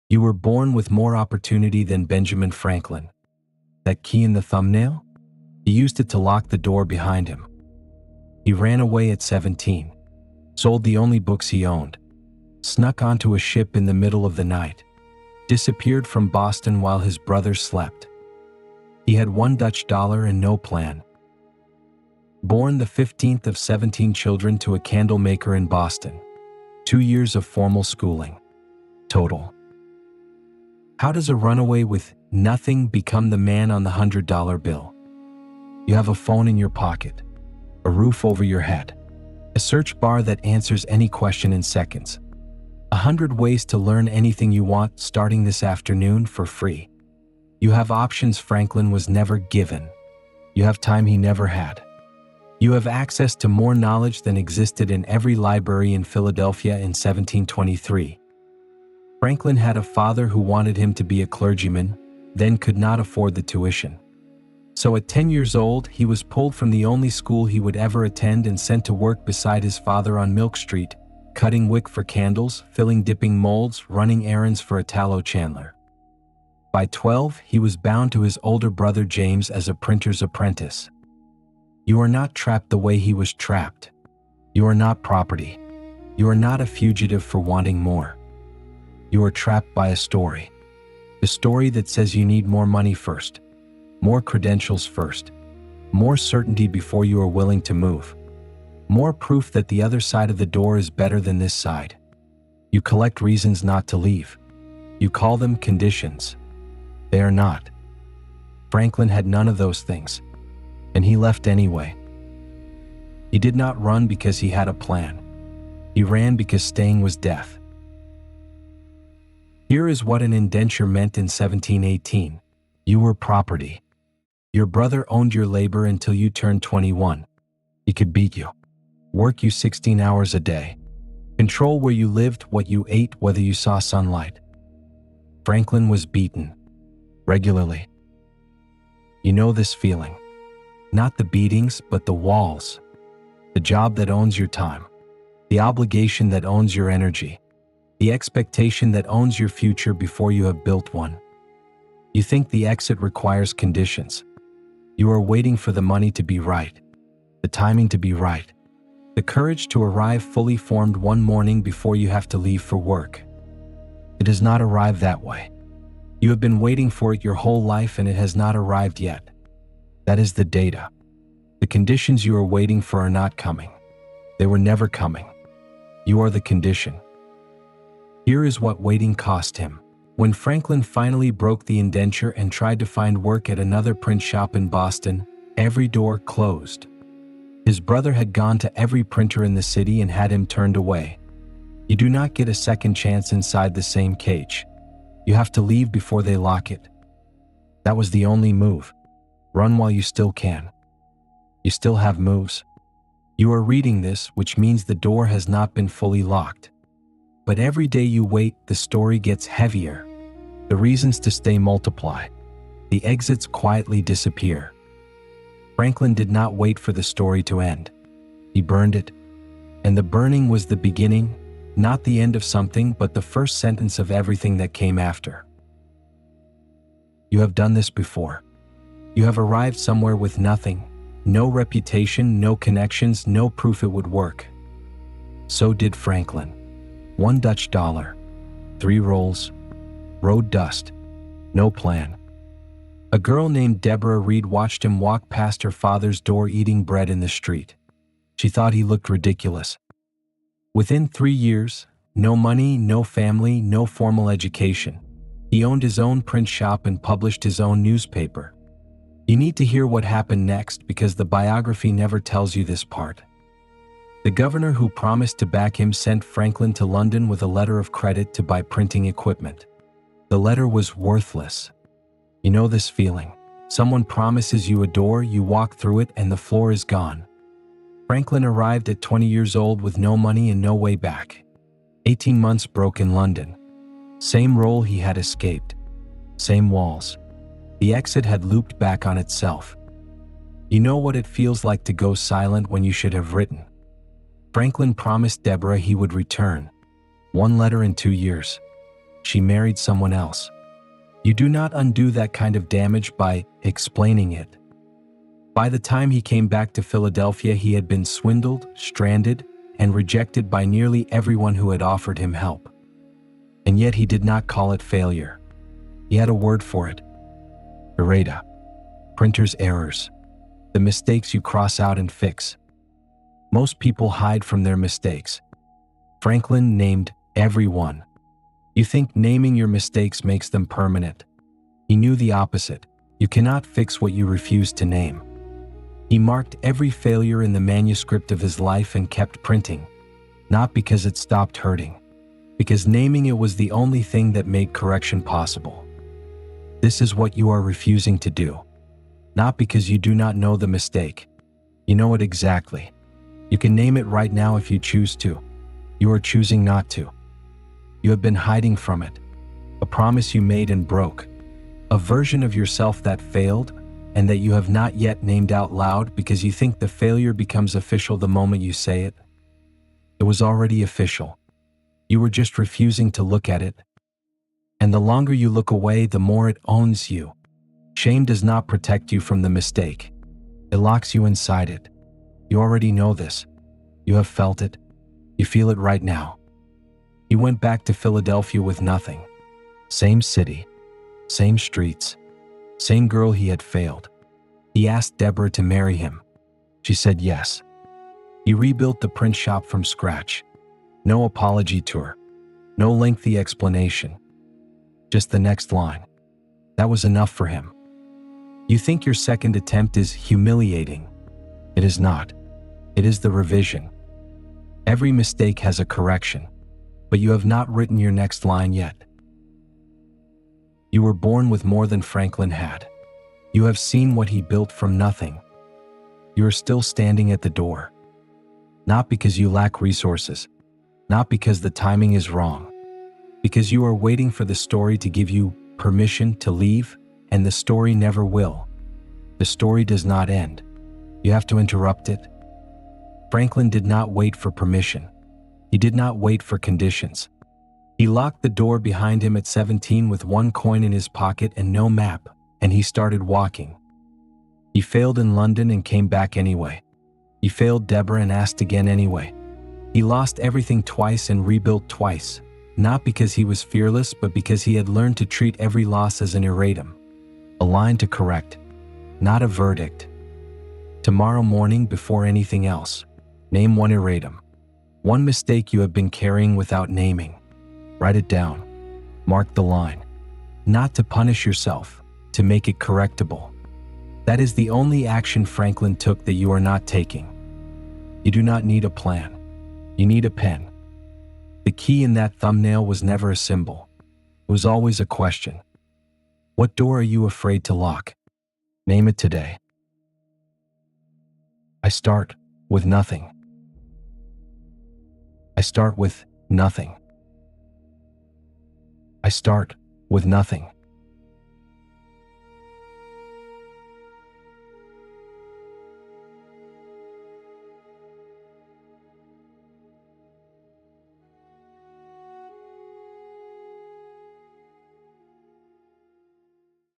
You were born with more opportunity than Benjamin Franklin. That key in the thumbnail? He used it to lock the door behind him. He ran away at 17, sold the only books he owned, snuck onto a ship in the middle of the night, disappeared from Boston while his brothers slept. He had $1 and no plan. Born the 15th of 17 children to a candle maker in Boston. 2 years of formal schooling. Total. How does a runaway with nothing become the man on the $100 bill? You have a phone in your pocket, a roof over your head, a search bar that answers any question in seconds, 100 ways to learn anything you want starting this afternoon for free. You have options Franklin was never given. You have time he never had. You have access to more knowledge than existed in every library in Philadelphia in 1723. Franklin had a father who wanted him to be a clergyman, then could not afford the tuition. So at 10 years old, he was pulled from the only school he would ever attend and sent to work beside his father on Milk Street, cutting wick for candles, filling dipping molds, running errands for a tallow chandler. By 12, he was bound to his older brother James as a printer's apprentice. You are not trapped the way he was trapped. You are not property. You are not a fugitive for wanting more. You are trapped by a story. The story that says you need more money first, more credentials first, more certainty before you are willing to move, more proof that the other side of the door is better than this side. You collect reasons not to leave. You call them conditions. They are not. Franklin had none of those things, and he left anyway. He did not run because he had a plan. He ran because staying was death. Here is what an indenture meant in 1718. You were property. Your brother owned your labor until you turned 21. He could beat you, work you 16 hours a day, control where you lived, what you ate, whether you saw sunlight. Franklin was beaten, regularly. You know this feeling. Not the beatings, but the walls. The job that owns your time. The obligation that owns your energy. The expectation that owns your future before you have built one. You think the exit requires conditions. You are waiting for the money to be right, the timing to be right, the courage to arrive fully formed one morning before you have to leave for work. It has not arrived that way. You have been waiting for it your whole life and it has not arrived yet. That is the data. The conditions you are waiting for are not coming. They were never coming. You are the condition. Here is what waiting cost him. When Franklin finally broke the indenture and tried to find work at another print shop in Boston, every door closed. His brother had gone to every printer in the city and had him turned away. You do not get a second chance inside the same cage. You have to leave before they lock it. That was the only move. Run while you still can. You still have moves. You are reading this, which means the door has not been fully locked. But every day you wait, the story gets heavier. The reasons to stay multiply. The exits quietly disappear. Franklin did not wait for the story to end. He burned it. And the burning was the beginning, not the end of something, but the first sentence of everything that came after. You have done this before. You have arrived somewhere with nothing, no reputation, no connections, no proof it would work. So did Franklin. $1, 3 rolls, road dust, no plan. A girl named Deborah Reed watched him walk past her father's door eating bread in the street. She thought he looked ridiculous. Within 3 years, no money, no family, no formal education. He owned his own print shop and published his own newspaper. You need to hear what happened next because the biography never tells you this part. The governor who promised to back him sent Franklin to London with a letter of credit to buy printing equipment. The letter was worthless. You know this feeling. Someone promises you a door, you walk through it, and the floor is gone. Franklin arrived at 20 years old with no money and no way back. 18 months broke in London. Same role he had escaped. Same walls. The exit had looped back on itself. You know what it feels like to go silent when you should have written. Franklin promised Deborah he would return. 1 letter in 2 years. She married someone else. You do not undo that kind of damage by explaining it. By the time he came back to Philadelphia, he had been swindled, stranded, and rejected by nearly everyone who had offered him help. And yet he did not call it failure. He had a word for it. Errata. Printer's errors. The mistakes you cross out and fix. Most people hide from their mistakes. Franklin named every one. You think naming your mistakes makes them permanent. He knew the opposite. You cannot fix what you refuse to name. He marked every failure in the manuscript of his life and kept printing, not because it stopped hurting, because naming it was the only thing that made correction possible. This is what you are refusing to do, not because you do not know the mistake. You know it exactly. You can name it right now if you choose to. You are choosing not to. You have been hiding from it. A promise you made and broke. A version of yourself that failed and that you have not yet named out loud because you think the failure becomes official the moment you say it. It was already official. You were just refusing to look at it. And the longer you look away, the more it owns you. Shame does not protect you from the mistake. It locks you inside it. You already know this. You have felt it. You feel it right now. He went back to Philadelphia with nothing. Same city, same streets, same girl he had failed. He asked Deborah to marry him. She said yes. He rebuilt the print shop from scratch. No apology tour, no lengthy explanation. Just the next line. That was enough for him. You think your second attempt is humiliating. It is not. It is the revision. Every mistake has a correction. But you have not written your next line yet. You were born with more than Franklin had. You have seen what he built from nothing. You are still standing at the door. Not because you lack resources, not because the timing is wrong, because you are waiting for the story to give you permission to leave, and the story never will. The story does not end. You have to interrupt it. Franklin did not wait for permission. He did not wait for conditions. He locked the door behind him at 17 with one coin in his pocket and no map, and he started walking. He failed in London and came back anyway. He failed Deborah and asked again anyway. He lost everything twice and rebuilt twice, not because he was fearless, but because he had learned to treat every loss as an erratum, a line to correct, not a verdict. Tomorrow morning, before anything else, name one erratum. One mistake you have been carrying without naming. Write it down. Mark the line. Not to punish yourself, to make it correctable. That is the only action Franklin took that you are not taking. You do not need a plan. You need a pen. The key in that thumbnail was never a symbol. It was always a question. What door are you afraid to lock? Name it today. I start with nothing. I start with nothing. I start with nothing.